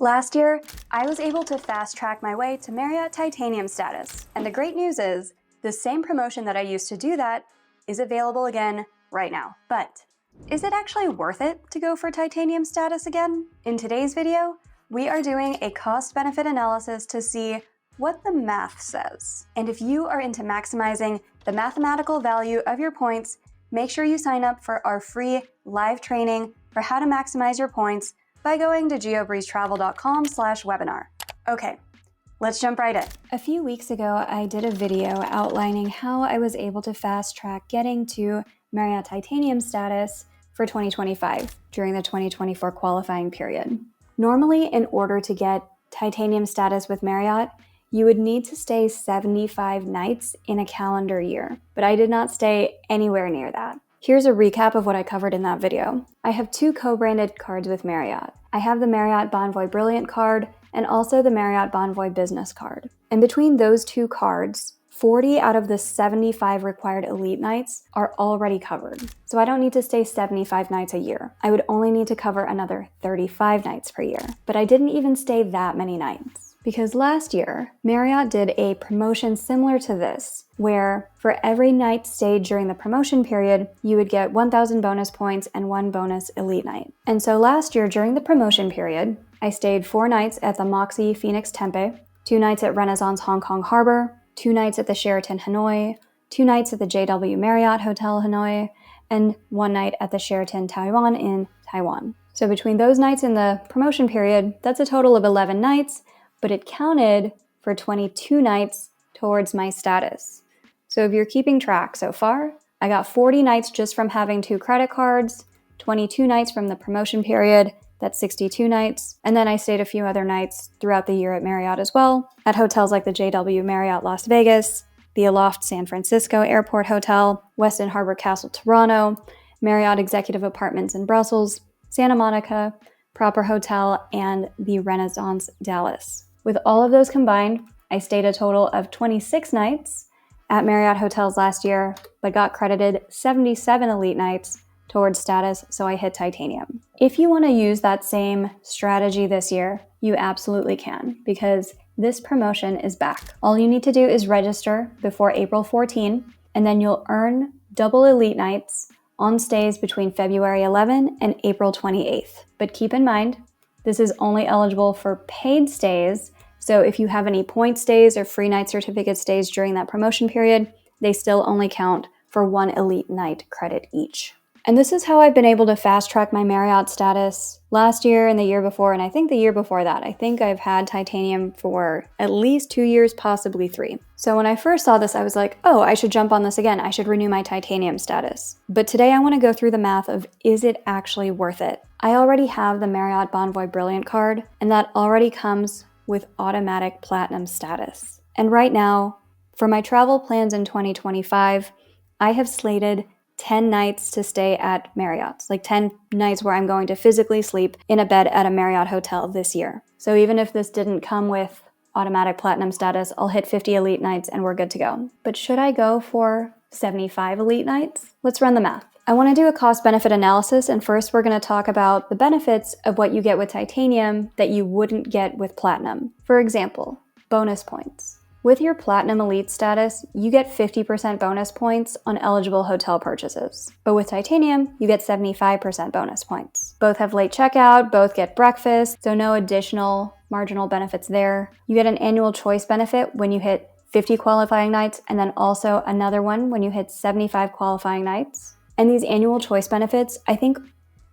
Last year, I was able to fast-track my way to Marriott Titanium status, and the great news is, the same promotion that I used to do that is available again right now. But is it actually worth it to go for Titanium status again? In today's video, we are doing a cost-benefit analysis to see what the math says. And if you are into maximizing the mathematical value of your points, make sure you sign up for our free live training for how to maximize your points by going to geobreezetravel.com/webinar. Okay, let's jump right in. A few weeks ago, I did a video outlining how I was able to fast track getting to Marriott Titanium status for 2025 during the 2024 qualifying period. Normally, in order to get Titanium status with Marriott, you would need to stay 75 nights in a calendar year, but I did not stay anywhere near that. Here's a recap of what I covered in that video. I have two co-branded cards with Marriott. I have the Marriott Bonvoy Brilliant card and also the Marriott Bonvoy Business card. And between those two cards, 40 out of the 75 required elite nights are already covered. So I don't need to stay 75 nights a year. I would only need to cover another 35 nights per year. But I didn't even stay that many nights. Because last year, Marriott did a promotion similar to this, where for every night stayed during the promotion period, you would get 1,000 bonus points and 1 bonus elite night. And so last year, during the promotion period, I stayed 4 nights at the Moxy Phoenix Tempe, 2 nights at Renaissance Hong Kong Harbor, 2 nights at the Sheraton Hanoi, 2 nights at the JW Marriott Hotel Hanoi, and 1 night at the Sheraton Taiwan in Taiwan. So between those nights in the promotion period, that's a total of 11 nights, but it counted for 22 nights towards my status. So if you're keeping track so far, I got 40 nights just from having 2 credit cards, 22 nights from the promotion period, that's 62 nights, and then I stayed a few other nights throughout the year at Marriott as well, at hotels like the JW Marriott Las Vegas, the Aloft San Francisco Airport Hotel, Westin Harbor Castle Toronto, Marriott Executive Apartments in Brussels, Santa Monica, Proper Hotel, and the Renaissance Dallas. With all of those combined, I stayed a total of 26 nights at Marriott hotels last year, but got credited 77 elite nights towards status, so I hit Titanium. If you want to use that same strategy this year, you absolutely can, because this promotion is back. All you need to do is register before April 14, and then you'll earn double elite nights on stays between February 11 and April 28th. But keep in mind, this is only eligible for paid stays, so if you have any point stays or free night certificate stays during that promotion period, they still only count for 1 elite night credit each. And this is how I've been able to fast track my Marriott status last year and the year before, and I think the year before that. I think I've had Titanium for at least 2 years, possibly 3. So when I first saw this, I was like, oh, I should jump on this again. I should renew my Titanium status. But today I want to go through the math of, is it actually worth it? I already have the Marriott Bonvoy Brilliant card, and that already comes with automatic platinum status. And right now, for my travel plans in 2025, I have slated 10 nights to stay at Marriott's, like 10 nights where I'm going to physically sleep in a bed at a Marriott hotel this year. So even if this didn't come with automatic platinum status, I'll hit 50 elite nights and we're good to go. But should I go for 75 elite nights? Let's run the math. I want to do a cost-benefit analysis, and first we're going to talk about the benefits of what you get with Titanium that you wouldn't get with Platinum. For example, bonus points. With your Platinum Elite status, you get 50% bonus points on eligible hotel purchases. But with Titanium, you get 75% bonus points. Both have late checkout, both get breakfast, so no additional marginal benefits there. You get an annual choice benefit when you hit 50 qualifying nights, and then also another one when you hit 75 qualifying nights. And these annual choice benefits, I think,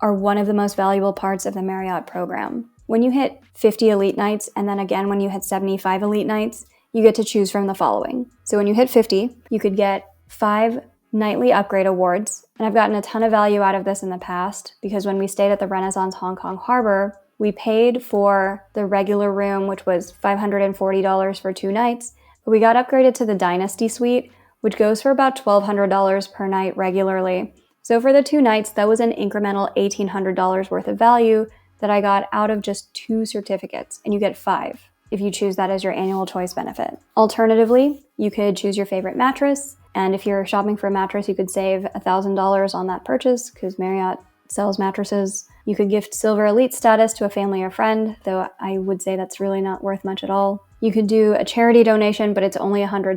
are one of the most valuable parts of the Marriott program. When you hit 50 elite nights, and then again when you hit 75 elite nights, you get to choose from the following. So when you hit 50, you could get 5 nightly upgrade awards. And I've gotten a ton of value out of this in the past, because when we stayed at the Renaissance Hong Kong Harbor, we paid for the regular room, which was $540 for 2 nights, but we got upgraded to the Dynasty Suite, which goes for about $1,200 per night regularly. So for the 2 nights, that was an incremental $1,800 worth of value that I got out of just 2 certificates, and you get 5 if you choose that as your annual choice benefit. Alternatively, you could choose your favorite mattress, and if you're shopping for a mattress, you could save $1,000 on that purchase, because Marriott sells mattresses. You could gift Silver Elite status to a family or friend, though I would say that's really not worth much at all. You could do a charity donation, but it's only $100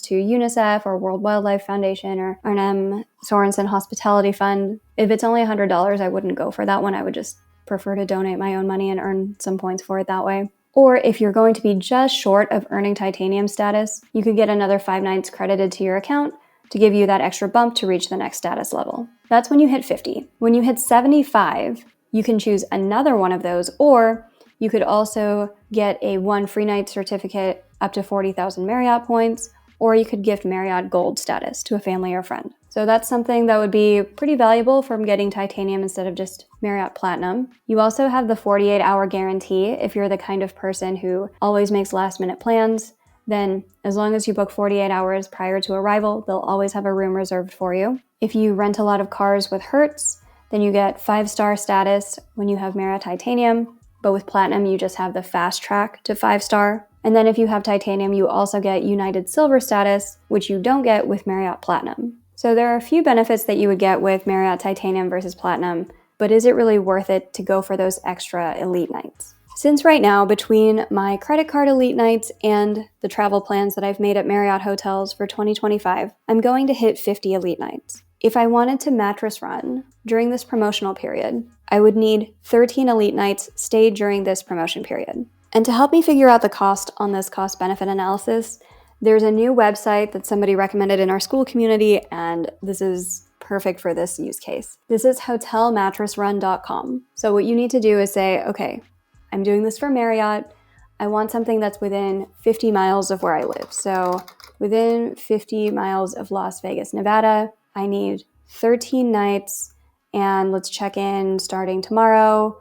to UNICEF or World Wildlife Foundation or R&M Sorensen Hospitality Fund. If it's only $100, I wouldn't go for that one. I would just prefer to donate my own money and earn some points for it that way. Or if you're going to be just short of earning titanium status, you could get another 5 nights credited to your account to give you that extra bump to reach the next status level. That's when you hit 50. When you hit 75, you can choose another one of those, or you could also get a 1 free night certificate up to 40,000 Marriott points, or you could gift Marriott Gold status to a family or friend. So that's something that would be pretty valuable from getting titanium instead of just Marriott Platinum. You also have the 48-hour guarantee. If you're the kind of person who always makes last-minute plans, then as long as you book 48 hours prior to arrival, they'll always have a room reserved for you. If you rent a lot of cars with Hertz, then you get 5-star status when you have Marriott Titanium, but with Platinum, you just have the fast track to 5-star. And then if you have Titanium, you also get United Silver status, which you don't get with Marriott Platinum. So there are a few benefits that you would get with Marriott Titanium versus Platinum, but is it really worth it to go for those extra elite nights? Since right now, between my credit card elite nights and the travel plans that I've made at Marriott hotels for 2025, I'm going to hit 50 elite nights. If I wanted to mattress run during this promotional period, I would need 13 elite nights stayed during this promotion period. And to help me figure out the cost on this cost-benefit analysis, there's a new website that somebody recommended in our school community, and this is perfect for this use case. This is hotelmattressrun.com. So what you need to do is say, okay, I'm doing this for Marriott. I want something that's within 50 miles of where I live. So within 50 miles of Las Vegas, Nevada, I need 13 nights, and let's check in starting tomorrow,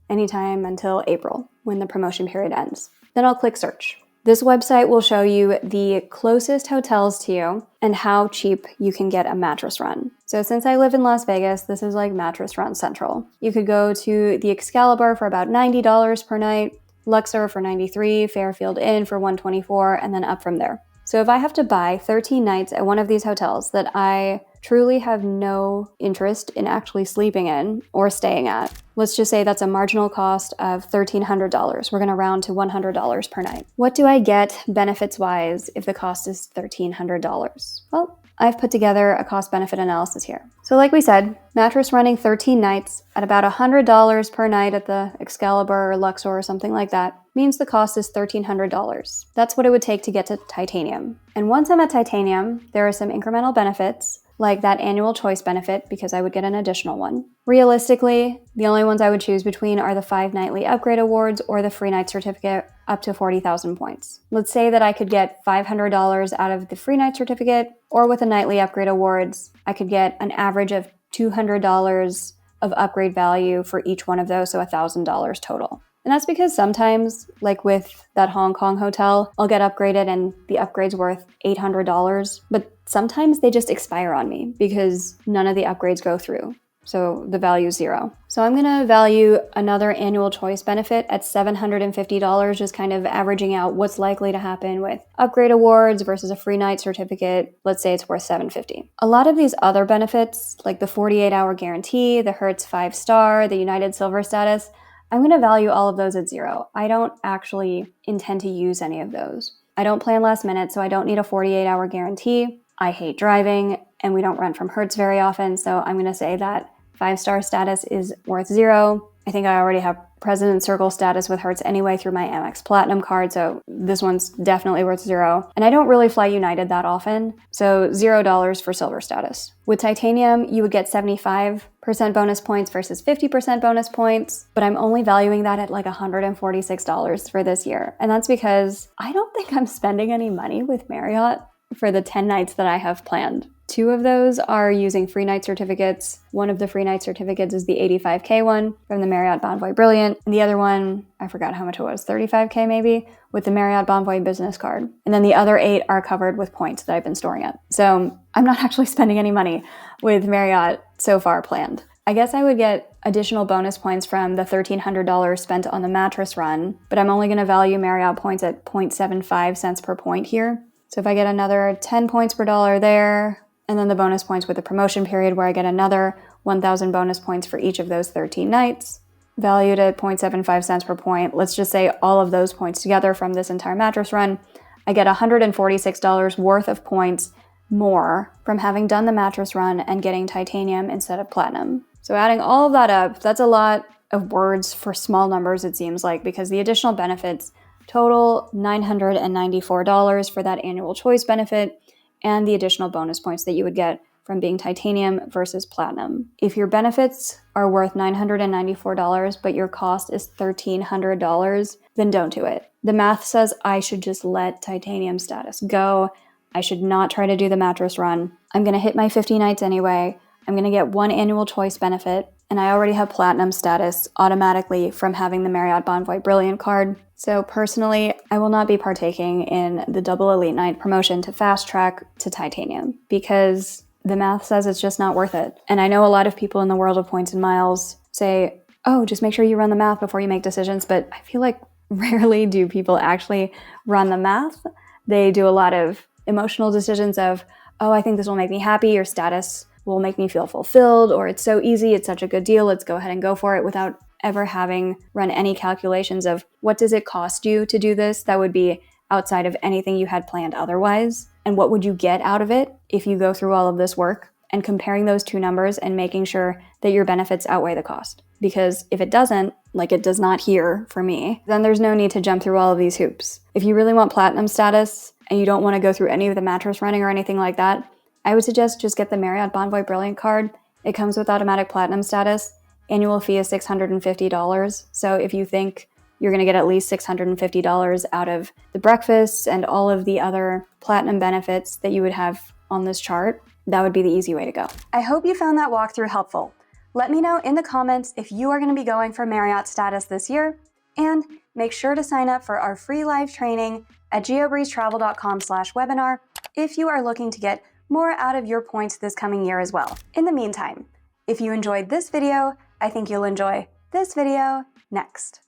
anytime until April, when the promotion period ends. Then I'll click search. This website will show you the closest hotels to you and how cheap you can get a mattress run. So since I live in Las Vegas, this is like Mattress Run Central. You could go to the Excalibur for about $90 per night, Luxor for $93, Fairfield Inn for $124, and then up from there. So if I have to buy 13 nights at one of these hotels that I truly have no interest in actually sleeping in or staying at, let's just say that's a marginal cost of $1,300. We're going to round to $100 per night. What do I get benefits-wise if the cost is $1,300? Well, I've put together a cost-benefit analysis here. So like we said, mattress running 13 nights at about $100 per night at the Excalibur or Luxor or something like that means the cost is $1,300. That's what it would take to get to Titanium. And once I'm at Titanium, there are some incremental benefits, like that annual choice benefit, because I would get an additional one. Realistically, the only ones I would choose between are the 5 nightly upgrade awards or the free night certificate up to 40,000 points. Let's say that I could get $500 out of the free night certificate, or with the nightly upgrade awards, I could get an average of $200 of upgrade value for each one of those, so $1,000 total. And that's because sometimes, like with that Hong Kong hotel, I'll get upgraded and the upgrade's worth $800, but sometimes they just expire on me because none of the upgrades go through. So the value is $0. So I'm going to value another annual choice benefit at $750, just kind of averaging out what's likely to happen with upgrade awards versus a free night certificate. Let's say it's worth $750. A lot of these other benefits, like the 48-hour guarantee, the Hertz 5-star, the United Silver status, I'm going to value all of those at $0. I don't actually intend to use any of those. I don't plan last minute, so I don't need a 48-hour guarantee. I hate driving, and we don't rent from Hertz very often, so I'm going to say that 5-star status is worth $0. I think I already have President Circle status with Hertz anyway through my Amex Platinum card, so this one's definitely worth $0. And I don't really fly United that often, so $0 for Silver status. With Titanium, you would get 75% bonus points versus 50% bonus points, but I'm only valuing that at like $146 for this year. And that's because I don't think I'm spending any money with Marriott for the 10 nights that I have planned. 2 of those are using free night certificates. One of the free night certificates is the 85K one from the Marriott Bonvoy Brilliant. And the other one, I forgot how much it was, 35K maybe, with the Marriott Bonvoy business card. And then the other 8 are covered with points that I've been storing up. So I'm not actually spending any money with Marriott so far planned. I guess I would get additional bonus points from the $1,300 spent on the mattress run, but I'm only going to value Marriott points at 0.75 cents per point here. So if I get another 10 points per dollar there, and then the bonus points with the promotion period where I get another 1,000 bonus points for each of those 13 nights, valued at 0.75 cents per point. Let's just say all of those points together from this entire mattress run, I get $146 worth of points more from having done the mattress run and getting titanium instead of platinum. So adding all of that up, that's a lot of words for small numbers, it seems like, because the additional benefits total $994 for that annual choice benefit and the additional bonus points that you would get from being titanium versus platinum. If your benefits are worth $994, but your cost is $1,300, then don't do it. The math says I should just let titanium status go. I should not try to do the mattress run. I'm going to hit my 50 nights anyway. I'm going to get one annual choice benefit, and I already have platinum status automatically from having the Marriott Bonvoy Brilliant card. So personally, I will not be partaking in the Double Elite Night promotion to fast track to titanium because the math says it's just not worth it. And I know a lot of people in the world of points and miles say, oh, just make sure you run the math before you make decisions. But I feel like rarely do people actually run the math. They do a lot of emotional decisions of, oh, I think this will make me happy, or status will make me feel fulfilled, or it's so easy, it's such a good deal, let's go ahead and go for it, without ever having run any calculations of what does it cost you to do this that would be outside of anything you had planned otherwise, and what would you get out of it if you go through all of this work, and comparing those two numbers and making sure that your benefits outweigh the cost. Because if it doesn't, like it does not here for me, then there's no need to jump through all of these hoops. If you really want platinum status and you don't want to go through any of the mattress running or anything like that, I would suggest just get the Marriott Bonvoy Brilliant card. It comes with automatic platinum status. Annual fee is $650. So if you think you're going to get at least $650 out of the breakfast and all of the other platinum benefits that you would have on this chart, that would be the easy way to go. I hope you found that walkthrough helpful. Let me know in the comments if you are going to be going for Marriott status this year, and make sure to sign up for our free live training at geobreezetravel.com/webinar if you are looking to get more out of your points this coming year as well. In the meantime, if you enjoyed this video, I think you'll enjoy this video next.